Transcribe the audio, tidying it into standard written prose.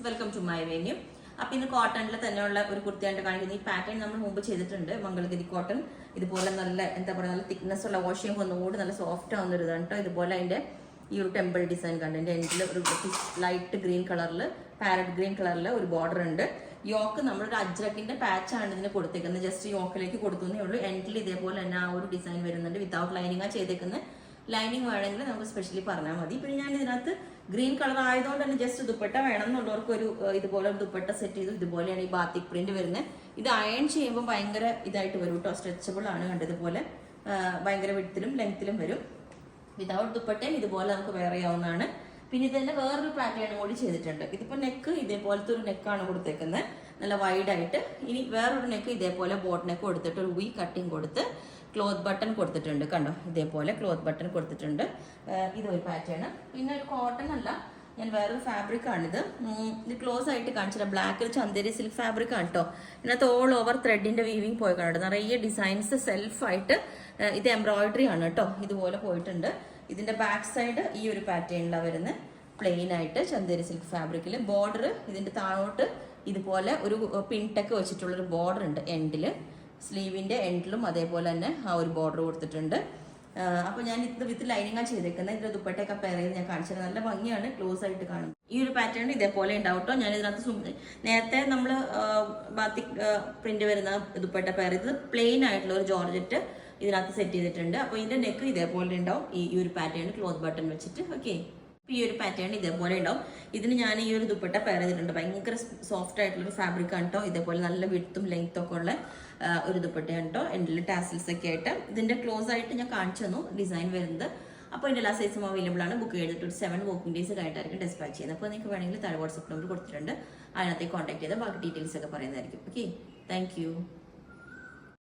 Welcome to my venue. അപ്പൊ ഇന്ന് കോട്ടണിൽ തന്നെയുള്ള ഒരു കുർത്തിയായിട്ട് കാണിക്കുന്നത്. ഈ പാറ്റേൺ നമ്മൾ മുമ്പ് ചെയ്തിട്ടുണ്ട്, മംഗളഗിരി കോട്ടൺ. ഇതുപോലെ നല്ല എന്താ പറയുക, നല്ല തിക്നെസ് ഉള്ള വാഷ് ചെയ്യുമ്പോൾ ഒന്നുകൂടി നല്ല സോഫ്റ്റ് ആവുന്ന ഒരു ഇതാണ് കേട്ടോ. ഇതുപോലെ അതിന്റെ ഈ ഒരു ടെമ്പിൾ ഡിസൈൻ കണ്ട് എൻ്റെ എൻഡിൽ ഒരു ലൈറ്റ് ഗ്രീൻ കളറിൽ, പാരറ്റ് ഗ്രീൻ കളറിൽ ഒരു ബോർഡർ ഉണ്ട്. യോക്ക് നമ്മളൊരു അജ്രക്കിന്റെ പാച്ചാണ് ഇതിന് കൊടുത്തേക്കുന്നത്. ജസ്റ്റ് യോക്കിലേക്ക് കൊടുക്കുന്നേ ഉള്ളൂ. എൻഡിൽ ഇതേപോലെ തന്നെ ആ ഒരു ഡിസൈൻ വരുന്നുണ്ട്. വിത്തൗട്ട് ലൈനിങ് ആ ചെയ്തേക്കുന്നത്. ലൈനിങ് വേണമെങ്കിൽ നമുക്ക് സ്പെഷ്യലി പറഞ്ഞാൽ മതി. പിന്നെ ഞാൻ ഇതിനകത്ത് ഗ്രീൻ കളർ ആയതുകൊണ്ട് തന്നെ ജസ്റ്റ് ദുപ്പട്ട വേണം എന്നുള്ളവർക്ക് ഒരു ഇതുപോലെ ദുപ്പട്ട സെറ്റ് ചെയ്തു. ഇതുപോലെയാണ് ഈ ബാത്തിക് പ്രിന്റ് വരുന്നത്. ഇത് അയൺ ചെയ്യുമ്പോൾ ഭയങ്കര ഇതായിട്ട് വരും കേട്ടോ. സ്ട്രെച്ചബിൾ ആണ് കണ്ടതുപോലെ. ഭയങ്കര വിഡ്ത്തിലും ലെങ്ത്തിലും വരും. വിതൗട്ട് ദുപ്പട്ടയും ഇതുപോലെ നമുക്ക് വെയർ ചെയ്യാവുന്നതാണ്. പിന്നെ ഇത് തന്നെ വേറൊരു പാറ്റേൺ കൂടി ചെയ്തിട്ടുണ്ട്. ഇതിപ്പോ നെക്ക് ഇതേപോലത്തെ ഒരു നെക്കാണ് കൊടുത്തേക്കുന്നത്, നല്ല വൈഡ് ആയിട്ട്. ഇനി വേറൊരു നെക്ക് ഇതേപോലെ ബോട്ട് നെക്ക് കൊടുത്തിട്ട് ഒരു വി കട്ടിങ് കൊടുത്ത് ക്ലോത്ത് ബട്ടൺ കൊടുത്തിട്ടുണ്ട്. കണ്ടോ, ഇതേപോലെ ക്ലോത്ത് ബട്ടൺ കൊടുത്തിട്ടുണ്ട്. ഇതൊരു പാറ്റേൺ. പിന്നെ ഒരു കോട്ടൺ അല്ല, ഞാൻ വേറൊരു ഫാബ്രിക് ആണിത്. ഇത് ക്ലോസ് ആയിട്ട് കാണിച്ചില്ല. ബ്ലാക്കിൽ ചന്ദേരി സിൽക്ക് ഫാബ്രിക് ആണ് കേട്ടോ. ഇതിനകത്ത് ഓൾ ഓവർ ത്രെഡിന്റെ വീവിങ് പോയി കണ്ടോ. നിറയെ ഡിസൈൻസ് സെൽഫായിട്ട്. ഇത് എംബ്രോയിഡറി ആണ് കേട്ടോ. ഇതുപോലെ പോയിട്ടുണ്ട്. ഇതിന്റെ ബാക്ക് സൈഡ് ഈ ഒരു പാറ്റേണിലാണ് വരുന്നത്, പ്ലെയിൻ ആയിട്ട് ചന്ദേരി സിൽക്ക് ഫാബ്രിക്കിൽ. ബോർഡർ ഇതിന്റെ താഴോട്ട് ഇതുപോലെ ഒരു പിൻടെക്ക് വെച്ചിട്ടുള്ളൊരു ബോർഡർ ഉണ്ട് എൻഡില്. സ്ലീവിന്റെ എൻഡിലും അതേപോലെ തന്നെ ആ ഒരു ബോർഡർ കൊടുത്തിട്ടുണ്ട്. അപ്പൊ ഞാൻ ഇത് വിത്ത് ലൈനിങ്ങാണ് ചെയ്തേക്കുന്നത്. ഇതിന്റെ ദുപ്പട്ടയൊക്കെ പെയർ ചെയ്ത് ഞാൻ കാണിച്ചത് നല്ല ഭംഗിയാണ്, ക്ലോസ് ആയിട്ട് കാണും. ഈ ഒരു പാറ്റേൺ ഇതേപോലെ ഉണ്ടാവട്ടോ. ഞാൻ ഇതിനകത്ത് നേരത്തെ നമ്മൾ ബാത്തിക് പ്രിന്റ് വരുന്ന ദുപ്പട്ട പെയർ ചെയ്ത് പ്ലെയിൻ ആയിട്ടുള്ള ഒരു ജോർജറ്റ് ഇതിനകത്ത് സെറ്റ് ചെയ്തിട്ടുണ്ട്. അപ്പൊ ഇതിന്റെ നെക്ക് ഇതേപോലെ ഉണ്ടാവും. ഈ ഒരു പാറ്റേൺ ക്ലോത്ത് ബട്ടൺ വെച്ചിട്ട്. ഓക്കെ, ഈ ഒരു പാറ്റേൺ ഇതേപോലെ ഉണ്ടാവും. ഇതിന് ഞാൻ ഈ ഒരു ദുപ്പട്ട പെയർ ചെയ്തിട്ടുണ്ട്. ഭയങ്കര സോഫ്റ്റ് ആയിട്ടുള്ള ഫാബ്രിക് ആണ് കേട്ടോ. ഇതേപോലെ നല്ല വിഡ്ത്തും ലെങ്ത്തും ഒക്കെ ഉള്ള ഒരു ദുപ്പട്ടയാണ് കേട്ടോ. എൻഡിൽ ടാസിൽസ് ഒക്കെ ആയിട്ട്. ഇതിന്റെ ക്ലോസ് ആയിട്ട് ഞാൻ കാണിച്ചു തന്നു ഡിസൈൻ വരുന്നത്. അപ്പോൾ ഇതിന്റെ എല്ലാ സൈസും അവൈലബിൾ ആണ്. ബുക്ക് ചെയ്തിട്ട് ഒരു 7 വർക്കിംഗ് ഡേയ്സ് കഴിഞ്ഞിട്ടായിരിക്കും ഡിസ്പാച്ച് ചെയ്യുന്നത്. അപ്പോൾ നിങ്ങൾക്ക് വേണമെങ്കിൽ താഴെ വാട്സ്ആപ്പ് നമ്പർ കൊടുത്തിട്ടുണ്ട്, അതിനകത്തേക്ക് കോൺടാക്ട് ചെയ്താൽ ബാക്കി ഡീറ്റെയിൽസ് ഒക്കെ പറയുന്നതായിരിക്കും. Okay, thank you.